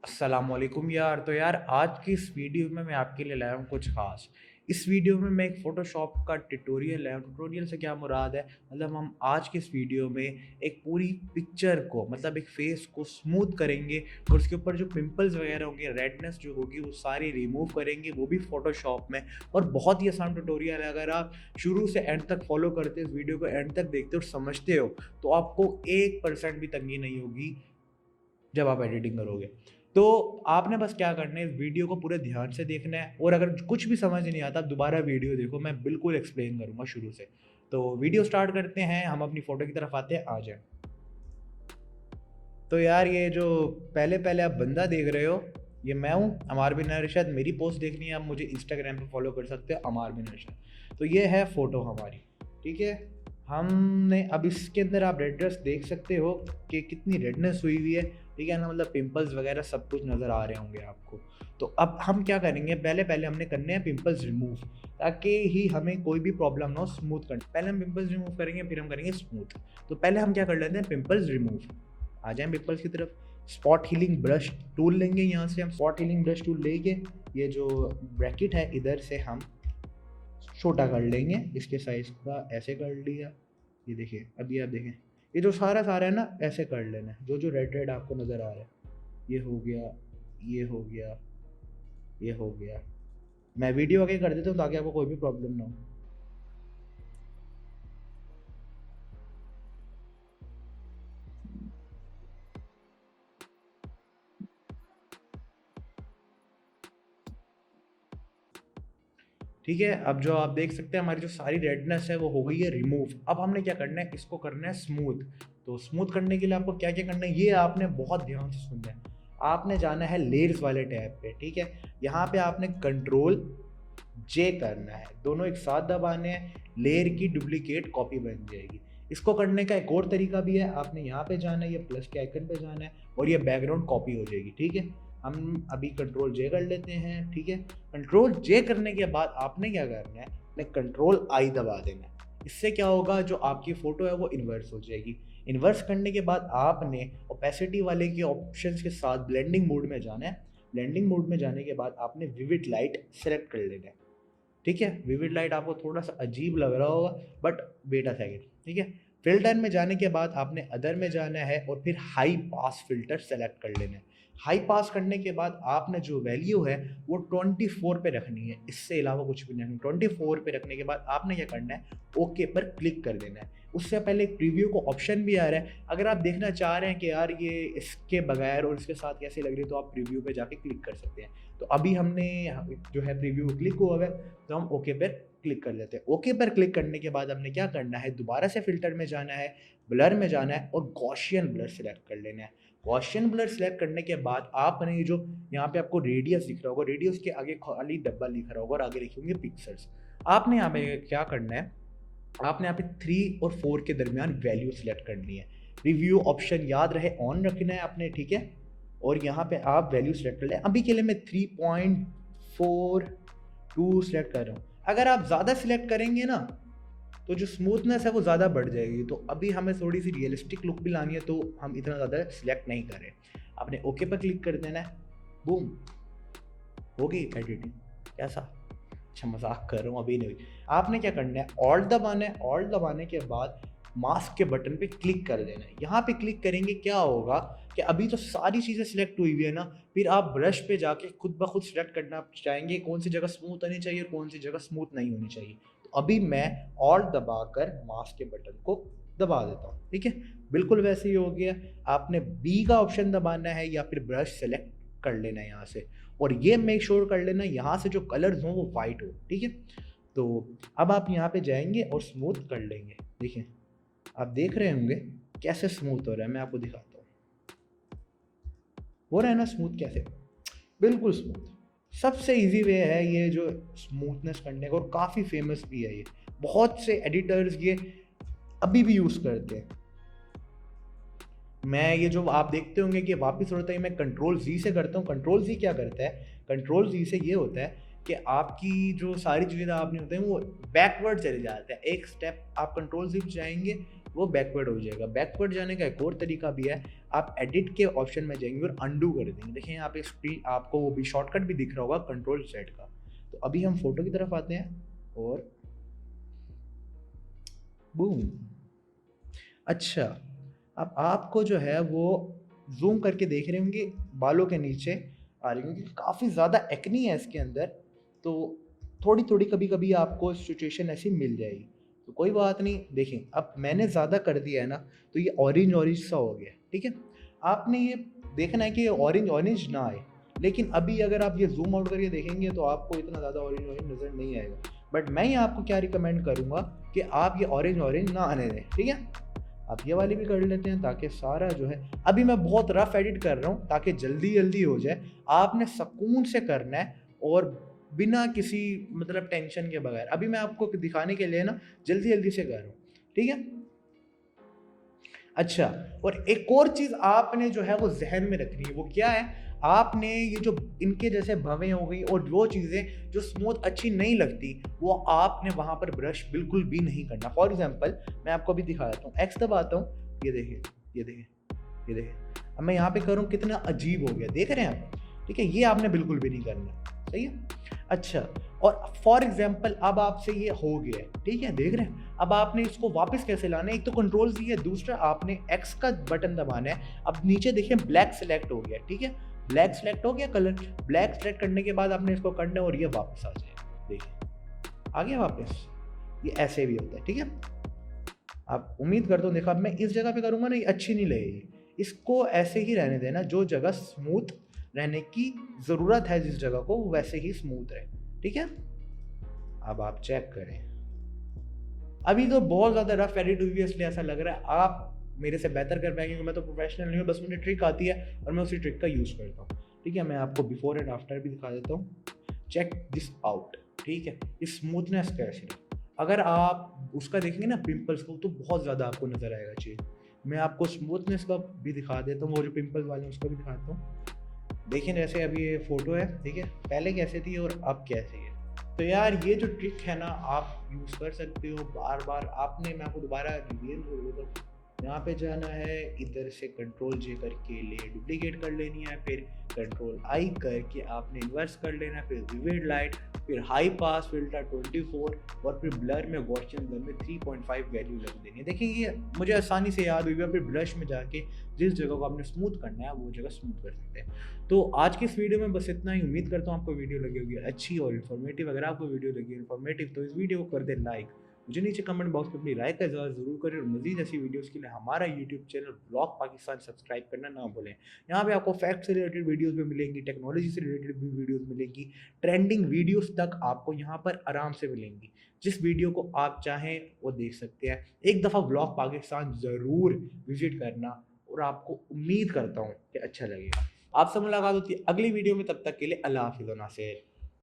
अस्सलामुअलैकुम यार। तो यार आज की इस वीडियो में मैं आपके लिए लाया हूँ कुछ ख़ास। इस वीडियो में मैं एक फ़ोटोशॉप का ट्यूटोरियल लाया हूँ। ट्यूटोरियल से क्या मुराद है, मतलब हम आज की इस वीडियो में एक पूरी पिक्चर को, मतलब एक फ़ेस को स्मूथ करेंगे और उसके ऊपर जो पिंपल्स वगैरह होंगे, रेडनेस जो होगी वो सारी रिमूव करेंगे, वो भी फ़ोटोशॉप में। और बहुत ही आसान ट्यूटोरियल है। अगर आप शुरू से एंड तक फ़ॉलो करते हो, इस वीडियो को एंड तक देखते हो और समझते हो, तो आपको 1% भी तंगी नहीं होगी जब आप एडिटिंग करोगे। तो आपने बस क्या करना है, इस वीडियो को पूरे ध्यान से देखना है और अगर कुछ भी समझ नहीं आता, आप दोबारा वीडियो देखो, मैं बिल्कुल एक्सप्लेन करूँगा शुरू से। तो वीडियो स्टार्ट करते हैं, हम अपनी फ़ोटो की तरफ आते हैं, आ जाएँ। तो यार ये जो पहले-पहले आप बंदा देख रहे हो, ये मैं हूँ, अमार बिन अरशद। मेरी पोस्ट देखनी है, आप मुझे इंस्टाग्राम पे फ़ॉलो कर सकते हो, अमार बिन अरशद। तो ये है फ़ोटो हमारी, ठीक है? हमने अब इसके अंदर आप रेडनेस देख सकते हो कि कितनी रेडनेस हुई हुई है, ठीक है ना? मतलब पिंपल्स वगैरह सब कुछ नज़र आ रहे होंगे आपको। तो अब हम क्या करेंगे, पहले-पहले हमने करने हैं पिंपल्स रिमूव, ताकि ही हमें कोई भी प्रॉब्लम ना हो स्मूथ करने। पहले हम पिंपल्स रिमूव करेंगे, फिर हम करेंगे स्मूथ। तो पहले हम क्या कर लेते हैं, पिंपल्स रिमूव। आ जाएँ पिंपल्स की तरफ। स्पॉट हीलिंग ब्रश टूल लेंगे, यहाँ से हम स्पॉट हीलिंग ब्रश टूल लेके ये जो ब्रैकेट है इधर से हम छोटा कर लेंगे, इसके साइज़ का ऐसे कर लिया। ये देखिए, अभी आप देखें, ये जो सारा-सारा है ना, ऐसे कर लेना है, जो-जो रेड-रेड आपको नज़र आ रहा है। ये हो गया, ये हो गया, ये हो गया। मैं वीडियो आगे कर देता हूँ ताकि आपको कोई भी प्रॉब्लम ना हो। ठीक है, अब जो आप देख सकते हैं, हमारी जो सारी रेडनेस है वो हो गई है रिमूव। अब हमने क्या करना है, इसको करना है स्मूथ। तो स्मूथ करने के लिए आपको क्या-क्या करना है, ये आपने बहुत ध्यान से सुनना है। आपने जाना है लेयर्स वाले टैब पे, ठीक है? यहाँ पे आपने कंट्रोल जे करना है, दोनों एक साथ दबाने हैं, लेयर की डुप्लीकेट कॉपी बन जाएगी। इसको करने का एक और तरीका भी है, आपने यहाँ पे जाना है, ये प्लस के आइकन पे जाना है और ये बैकग्राउंड कॉपी हो जाएगी, ठीक है? हम अभी कंट्रोल जे कर लेते हैं, ठीक है? कंट्रोल जे करने के बाद आपने क्या करना है, आपने कंट्रोल आई दबा देना है। इससे क्या होगा, जो आपकी फ़ोटो है वो इन्वर्स हो जाएगी। इन्वर्स करने के बाद आपने ओपेसिटी वाले के ऑप्शंस के साथ ब्लेंडिंग मोड में जाना है। ब्लेंडिंग मोड में जाने के बाद आपने विविड लाइट सेलेक्ट कर लेना है। ठीक है? विविड लाइट आपको थोड़ा-सा अजीब लग रहा होगा, बट वेट अ सेकंड, ठीक है? फ़िल्टर में जाने के बाद आपने अदर में जाना है और फिर हाई पास फ़िल्टर सेलेक्ट कर लेना है। हाई पास करने के बाद आपने जो वैल्यू है वो 24 पे रखनी है, इससे अलावा कुछ भी नहीं। 24 पे रखने के बाद आपने क्या करना है, ओके पर क्लिक कर देना है। उससे पहले एक प्रीव्यू का ऑप्शन भी आ रहा है, अगर आप देखना चाह रहे हैं कि यार ये इसके बगैर और इसके साथ कैसी लग रही है, तो आप प्रीव्यू पे जाके क्लिक कर सकते हैं। तो अभी हमने जो है प्रीव्यू क्लिक हुआ हुआ है, तो हम ओके पर क्लिक कर लेते हैं। ओके पर क्लिक करने के बाद हमने क्या करना है, दोबारा से फ़िल्टर में जाना है, ब्लर में जाना है और गॉसियन ब्लर सेलेक्ट कर लेना है। गॉसियन ब्लर सेलेक्ट करने के बाद आपने ये जो यहाँ पे आपको रेडियस दिख रहा होगा, रेडियस के आगे खाली डब्बा लिखा रहा होगा और आगे लिखे होंगे पिक्सेल्स। आपने यहाँ पे क्या करना है, आपने यहाँ पे 3 और 4 के दरमियान वैल्यू सेलेक्ट करनी है। रिव्यू ऑप्शन याद रहे ऑन रखना है आपने, ठीक है? और यहाँ पे आप वैल्यू सेलेक्ट कर लें। अभी के लिए मैं 3.42 सेलेक्ट कर रहा हूँ। अगर आप ज़्यादा सेलेक्ट करेंगे ना, तो जो स्मूथनेस है वो ज़्यादा बढ़ जाएगी। तो अभी हमें थोड़ी-सी रियलिस्टिक लुक भी लानी है, तो हम इतना ज़्यादा सेलेक्ट नहीं कर रहे। आपने ओके पे क्लिक कर देना है, बूम! हो गई एडिटिंग। कैसा? अच्छा, मज़ाक कर रहा हूँ, अभी नहीं हुई। आपने क्या करना है, ऑल्ट दबाना है, ऑल्ट दबाने के बाद मास्क के बटन पे क्लिक कर देना है। यहाँ पे क्लिक करेंगे, क्या होगा कि अभी तो सारी चीज़ें सिलेक्ट हुई हुई है ना, फिर आप ब्रश पे जाके खुद ब खुद सिलेक्ट करना चाहेंगे कौन सी जगह स्मूथ होनी चाहिए और कौन सी जगह स्मूथ नहीं होनी चाहिए। तो अभी मैं ऑल्ट दबाकर मास्क के बटन को दबा देता हूँ, ठीक है? बिल्कुल वैसे ही हो गया। आपने बी का ऑप्शन दबाना है या फिर ब्रश सेलेक्ट कर लेना है यहाँ से, और ये मेक श्योर कर लेना यहाँ से जो कलर्स हों वो वाइट हो, ठीक है? तो अब आप यहाँ पे जाएँगे और स्मूथ कर लेंगे। देखिए, आप देख रहे होंगे कैसे स्मूथ हो रहा है, मैं आपको दिखाता हूँ। हो रहा है ना स्मूथ कैसे? बिल्कुल स्मूथ। सबसे ईज़ी वे है ये जो स्मूथनेस करने का, और काफ़ी फ़ेमस भी है ये। बहुत से एडिटर्स ये अभी भी यूज़ करते हैं। मैं ये जो आप देखते होंगे कि वापस होता है, मैं कंट्रोल ज़ी से करता हूँ। कंट्रोल ज़ी क्या करता है? कंट्रोल ज़ी से ये होता है कि आपकी जो सारी चीज़ें आपने होते हैं वो बैकवर्ड चले जाते हैं। एक स्टेप आप कंट्रोल ज़ी पे जाएँगे, वो बैकवर्ड हो जाएगा। बैकवर्ड जाने का एक और तरीका भी है, आप एडिट के ऑप्शन में जाएंगे और अंडू कर देंगे। देखिए यहाँ पे स्क्रीन आपको वो भी शॉर्टकट भी दिख रहा होगा कंट्रोल सेट का। तो अभी हम फोटो की तरफ आते हैं और बूम। अच्छा, अब आपको जो है वो जूम करके देख रहे होंगे बालों के नीचे आ रही होंगी, काफ़ी ज़्यादा एक्नी है इसके अंदर, तो थोड़ी थोड़ी कभी कभी आपको सिचुएशन ऐसी मिल जाएगी। तो कोई बात नहीं, देखें अब मैंने ज़्यादा कर दिया है ना, तो ये ऑरेंज ऑरेंज सा हो गया, ठीक है। आपने ये देखना है कि ये ऑरेंज ऑरेंज ना आए, लेकिन अभी अगर आप ये जूम आउट करके देखेंगे तो आपको इतना ज़्यादा ऑरेंज ऑरेंज नज़र नहीं आएगा। बट मैं ये आपको क्या रिकमेंड करूँगा कि आप ये ऑरेंज ऑरेंज ना आने दें, ठीक है। आप ये वाली भी कर लेते हैं ताकि सारा जो है, अभी मैं बहुत रफ एडिट कर रहा हूँ ताकि जल्दी जल्दी हो जाए। आपने सुकून से करना है और बिना किसी मतलब टेंशन के बगैर। अभी मैं आपको दिखाने के लिए ना जल्दी जल्दी से कर रहा हूँ, ठीक है। अच्छा, और एक और चीज़ आपने जो है वो जहन में रखनी है, वो क्या है, आपने ये जो इनके जैसे भवें हो गई और वो चीज़ें जो स्मूथ अच्छी नहीं लगती, वो आपने वहाँ पर ब्रश बिल्कुल भी नहीं करना। फॉर एग्जांपल मैं आपको अभी दिखा देता हूँ, एक्स दबाता हूँ, ये देखिए, ये देखिए, ये देखिए। अब मैं यहाँ पे करूँ कितना अजीब हो गया, देख रहे हैं आप, ठीक है। ये आपने बिल्कुल भी नहीं करना, सही है। अच्छा, और फॉर एग्जाम्पल अब आपसे ये हो गया है, ठीक है, देख रहे हैं। अब आपने इसको वापस कैसे लाना है, एक तो कंट्रोल सी है, दूसरा आपने एक्स का बटन दबाना है। अब नीचे देखिए ब्लैक सेलेक्ट हो गया, ठीक है, ब्लैक सेलेक्ट हो गया कलर। ब्लैक सेलेक्ट करने के बाद आपने इसको करना है और ये वापस आ जाएगा, देखिए आ गया वापस। ये ऐसे भी होता है, ठीक है। आप उम्मीद करता हूँ, देखा अब मैं इस जगह पे करूँगा ना, ये अच्छी नहीं लगेगी। इसको ऐसे ही रहने देना, जो जगह स्मूथ रहने की ज़रूरत है जिस जगह को, वैसे ही स्मूथ रहे, ठीक है। अब आप चेक करें, अभी तो बहुत ज़्यादा रफ एडिट हुई है इसलिए ऐसा लग रहा है। आप मेरे से बेहतर कर पाएंगे क्योंकि मैं तो प्रोफेशनल नहीं हूँ, बस मुझे ट्रिक आती है और मैं उसी ट्रिक का यूज़ करता हूँ, ठीक है। मैं आपको बिफोर एंड आफ्टर भी दिखा देता हूँ, चेक दिस आउट, ठीक है। इस स्मूथनेस कैसी है, अगर आप उसका देखेंगे ना पिंपल्स को, तो बहुत ज़्यादा आपको नज़र आएगा चीज़। मैं आपको स्मूथनेस का भी दिखा देता हूँ, वो जो पिंपल्स वाले हैं उसका भी दिखाता हूँ। देखिए जैसे अभी ये फ़ोटो है, ठीक है, पहले कैसे थी और अब कैसे है। तो यार ये जो ट्रिक है ना, आप यूज़ कर सकते हो बार बार। आपने, मैं आपको दोबारा रिवील कर देता हूँ, यहाँ पे जाना है, इधर से कंट्रोल जे करके ले डुप्लीकेट कर लेनी है, फिर कंट्रोल आई करके आपने इन्वर्स कर लेना है, फिर विविड लाइट, फिर हाई पास फिल्टर 24 और फिर ब्लर में गॉसियन ब्लर में 3.5 वैल्यू लग देनी है। देखिए ये मुझे आसानी से याद हुई है। फिर ब्रश में जाके जिस जगह को आपने स्मूथ करना है वो जगह स्मूथ कर सकते हैं। तो आज की इस वीडियो में बस इतना ही। उम्मीद करता हूँ आपको वीडियो लगी होगी अच्छी और इन्फॉर्मेटिव। अगर आपको वीडियो लगी इन्फॉर्मेटिव तो इस वीडियो को कर दे लाइक। मुझे नीचे कमेंट बॉक्स में अपनी राय का इज़हार ज़रूर करें और मज़ीद ऐसी वीडियोस के लिए हमारा YouTube channel vlog Pakistan subscribe करना ना भूलें। यहाँ पे आपको फैक्ट से रिलेटेड वीडियोस भी मिलेंगी, टेक्नोलॉजी से रिलेटेड भी वीडियोस मिलेंगी, ट्रेंडिंग वीडियोस तक आपको यहाँ पर आराम से मिलेंगी। जिस वीडियो को आप चाहें वो देख सकते हैं। एक दफ़ा व्लॉग पाकिस्तान ज़रूर विजिट करना और आपको उम्मीद करता हूँ कि अच्छा लगेगा। आपसे मुलाकात होती है अगली वीडियो में, तब तक के लिए अल्लाह हाफिज़ व नासिर।